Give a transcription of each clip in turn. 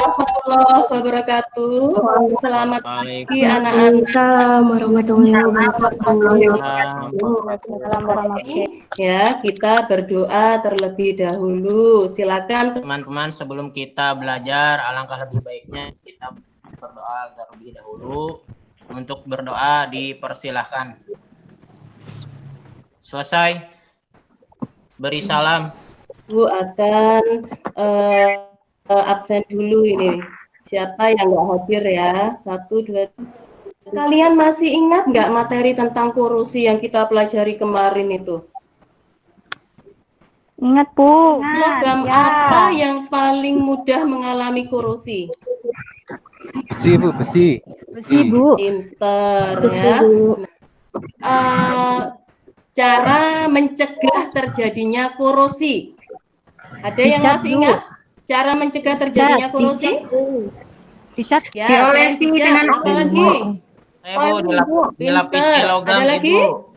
warahmatullahi wabarakatuh. Selamat pagi anak-anak. Waalaikumsalam warahmatullahi wabarakatuh. Ya, kita berdoa terlebih dahulu. Silakan teman-teman, sebelum kita belajar, alangkah lebih baiknya kita berdoa terlebih dahulu. Untuk berdoa dipersilahkan. Selesai. Beri salam. Bu akan absen dulu ini. Siapa yang nggak hadir ya? 1, 2. Kalian masih ingat nggak materi tentang korosi yang kita pelajari kemarin itu? Ingat, Bu. Logam apa yang paling mudah mengalami korosi? Besi, Bu, besi. Besi, Bu. Pinter Besi, ya. Bu. Cara mencegah terjadinya korosi. Ada yang Dicat, masih Bu. ingat cara mencegah terjadinya korosi? Dicat. Ya, selain dicat, apa lagi? Bu, dilapisi logam, Ada lagi? Ibu.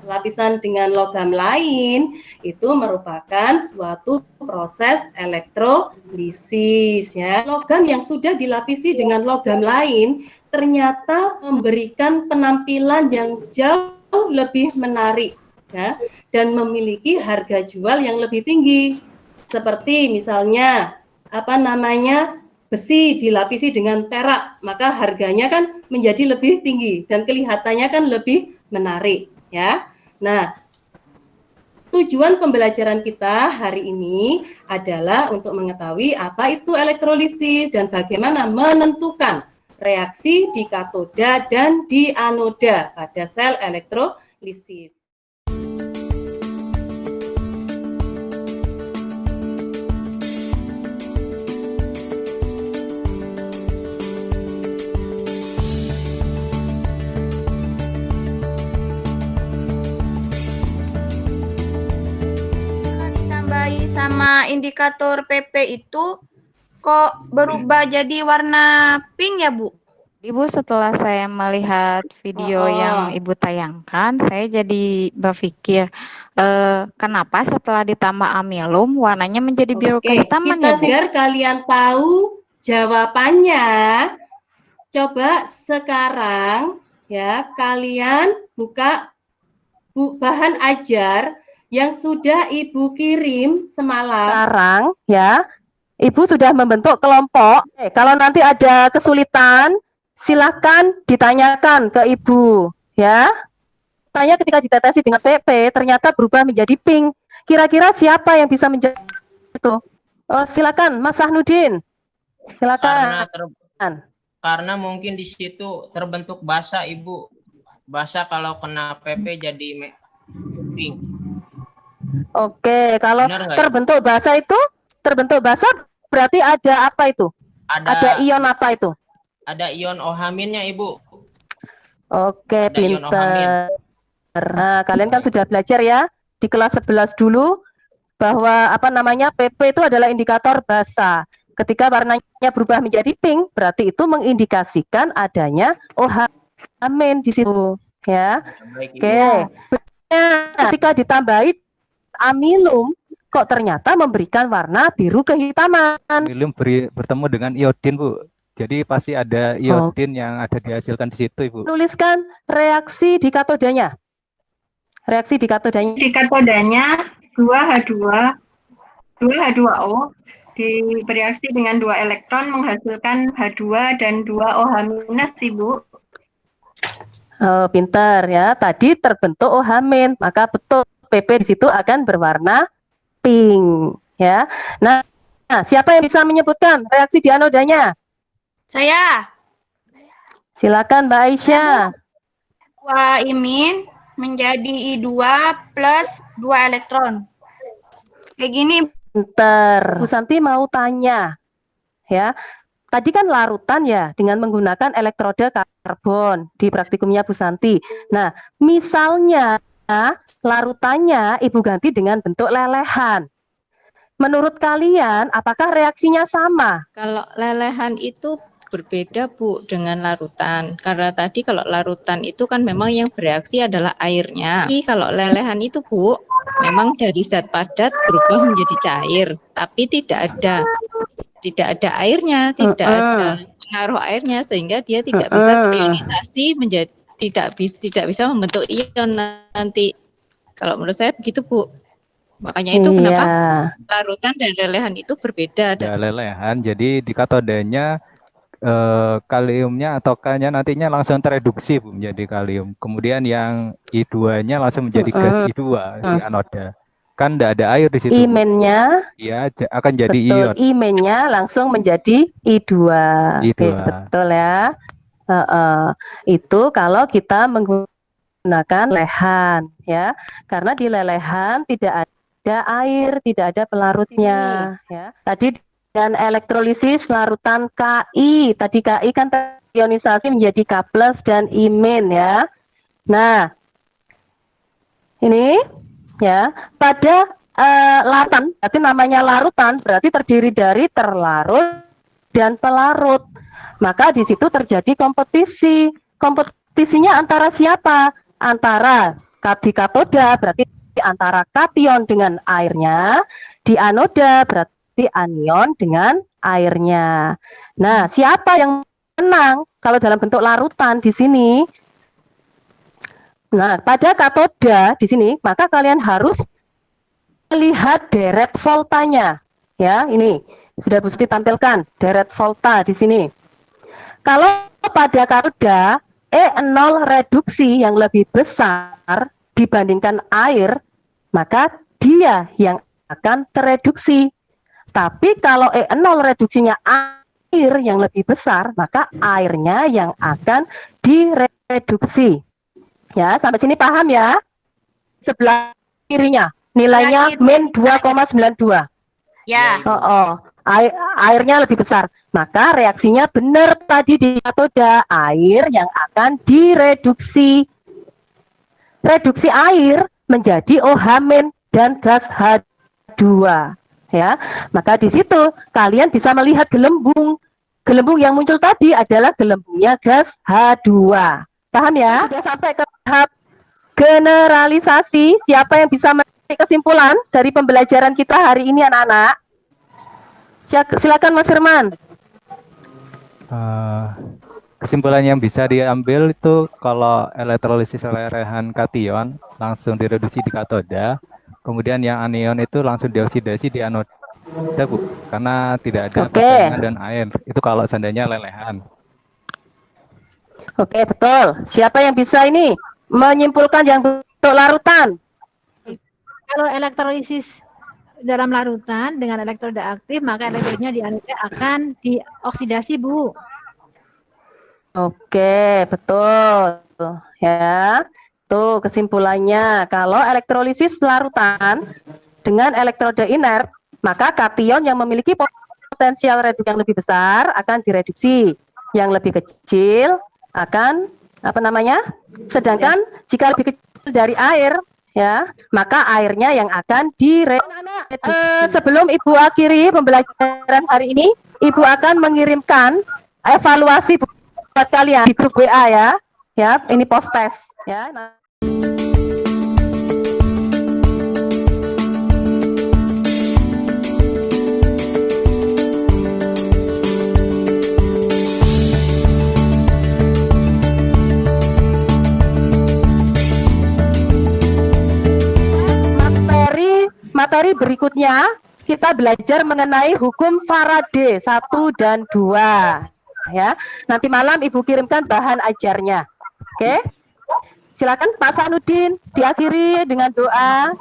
Lapisan dengan logam lain itu merupakan suatu proses elektrolisis ya. Logam yang sudah dilapisi dengan logam lain ternyata memberikan penampilan yang jauh lebih menarik ya, dan memiliki harga jual yang lebih tinggi. Seperti misalnya besi dilapisi dengan perak, maka harganya kan menjadi lebih tinggi dan kelihatannya kan lebih menarik ya. Nah, tujuan pembelajaran kita hari ini adalah untuk mengetahui apa itu elektrolisis dan bagaimana menentukan reaksi di katoda dan di anoda pada sel elektrolisis. Sama indikator PP itu kok berubah jadi warna pink ya, Bu? Ibu, setelah saya melihat video yang Ibu tayangkan, saya jadi berpikir kenapa setelah ditambah amilum warnanya menjadi biru kehitaman ya, Bu? Biar kalian tahu jawabannya, coba sekarang ya kalian buka bahan ajar yang sudah Ibu kirim semalam. Sekarang ya, Ibu sudah membentuk kelompok. Kalau nanti ada kesulitan, silakan ditanyakan ke Ibu ya. Tanya ketika ditetesi dengan PP ternyata berubah menjadi pink. Kira-kira siapa yang bisa menjadi itu? Oh, silakan Mas Sahnudin. Silakan. Karena mungkin di situ terbentuk basa, Ibu. Basa kalau kena PP jadi pink. Oke, kalau terbentuk basa itu, berarti ada apa itu? Ada ion apa itu? Ada ion OH-nya, Ibu. Oke, pinter. Nah, kalian kan sudah belajar ya di kelas 11 dulu bahwa PP itu adalah indikator basa. Ketika warnanya berubah menjadi pink, berarti itu mengindikasikan adanya OH di situ, ya. Oke. Ketika ditambahi amilum, kok ternyata memberikan warna biru kehitaman. Amilum bertemu dengan iodin, Bu. Jadi pasti ada iodin yang ada dihasilkan di situ, Ibu. Tuliskan reaksi di katodanya. Reaksi di katodanya. Di katodanya 2H2O bereaksi dengan 2 elektron menghasilkan H2 dan 2 OH-, Ibu. Oh, pintar ya. Tadi terbentuk OH-, maka betul PP di situ akan berwarna pink ya. Nah, siapa yang bisa menyebutkan reaksi di anodanya? Saya. Silakan Mbak Aisyah. 2 imin menjadi I2 plus 2 elektron. Kayak gini. Pintar. Bu Santi mau tanya ya. Tadi kan larutan ya dengan menggunakan elektroda karbon di praktikumnya Bu Santi. Nah, misalnya larutannya Ibu ganti dengan bentuk lelehan. Menurut kalian, apakah reaksinya sama? Kalau lelehan itu berbeda, Bu, dengan larutan. Karena tadi kalau larutan itu kan memang yang bereaksi adalah airnya. Tapi kalau lelehan itu, Bu, memang dari zat padat berubah menjadi cair, tapi tidak ada tidak ada airnya, tidak ada pengaruh airnya, sehingga dia tidak bisa terionisasi menjadi tidak bisa membentuk ion nanti. Kalau menurut saya begitu, Bu. Makanya itu kenapa larutan dan lelehan itu berbeda. Ada lelehan, jadi di katodenya kaliumnya atau K-nya nantinya langsung tereduksi, Bu, menjadi kalium. Kemudian yang I2-nya langsung menjadi gas I2 di anoda. Kan tidak ada air di situ. I-nya akan jadi ion. I-nya langsung menjadi I2. Oke, betul ya. Itu kalau kita menggunakan lelehan ya. Karena di lelehan tidak ada air, tidak ada pelarutnya ya. Tadi dan elektrolisis larutan Ki. Tadi Ki kan terionisasi menjadi K+ dan I- ya. Nah, ini ya, pada larutan, berarti namanya larutan, berarti terdiri dari terlarut dan pelarut. Maka di situ terjadi kompetisi. Kompetisinya antara siapa? Antara di katoda, berarti antara kation dengan airnya, di anoda berarti anion dengan airnya. Nah, siapa yang menang kalau dalam bentuk larutan di sini? Nah, pada katoda di sini, maka kalian harus melihat deret voltanya. Ya, ini sudah Bu Siti tampilkan deret volta di sini. Kalau pada katoda E0 reduksi yang lebih besar dibandingkan air, maka dia yang akan tereduksi. Tapi kalau E0 reduksinya air yang lebih besar, maka airnya yang akan direduksi. Ya, sampai sini paham ya? Sebelah kirinya nilainya min 2,92. Ya. Airnya lebih besar. Maka reaksinya benar tadi di katoda, air yang akan direduksi. Reduksi air menjadi OH- dan gas H2. Ya, maka di situ kalian bisa melihat gelembung. Gelembung yang muncul tadi adalah gelembungnya gas H2. Paham ya? Sudah sampai ke tahap generalisasi. Siapa yang bisa menarik kesimpulan dari pembelajaran kita hari ini, anak-anak? Silakan Mas Firman. Kesimpulan yang bisa diambil itu kalau elektrolisis lelehan kation langsung direduksi di katoda, kemudian yang anion itu langsung dioksidasi di anoda, Bu, karena tidak ada persaingan dan air. Itu kalau seandainya lelehan. Oke, betul. Siapa yang bisa ini menyimpulkan yang bentuk larutan? Kalau elektrolisis dalam larutan dengan elektroda aktif, maka elektrolitnya di anoda akan dioksidasi, Bu. Oke, betul. Ya. Tuh kesimpulannya, kalau elektrolisis larutan dengan elektroda inert, maka kation yang memiliki potensial reduksi yang lebih besar akan direduksi, yang lebih kecil akan sedangkan jika lebih kecil dari air, ya, maka airnya yang akan direduksi. Sebelum Ibu akhiri pembelajaran hari ini, Ibu akan mengirimkan evaluasi buat kalian di grup WA ya. Ya, ini post test ya. Materi berikutnya kita belajar mengenai hukum Faraday 1 dan 2. Ya, nanti malam Ibu kirimkan bahan ajarnya. Oke? Silakan Pak Sanudin diakhiri dengan doa,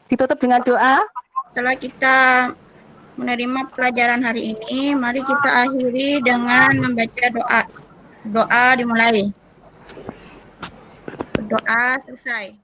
ditutup dengan doa. Setelah kita menerima pelajaran hari ini, mari kita akhiri dengan membaca doa. Doa dimulai. Doa selesai.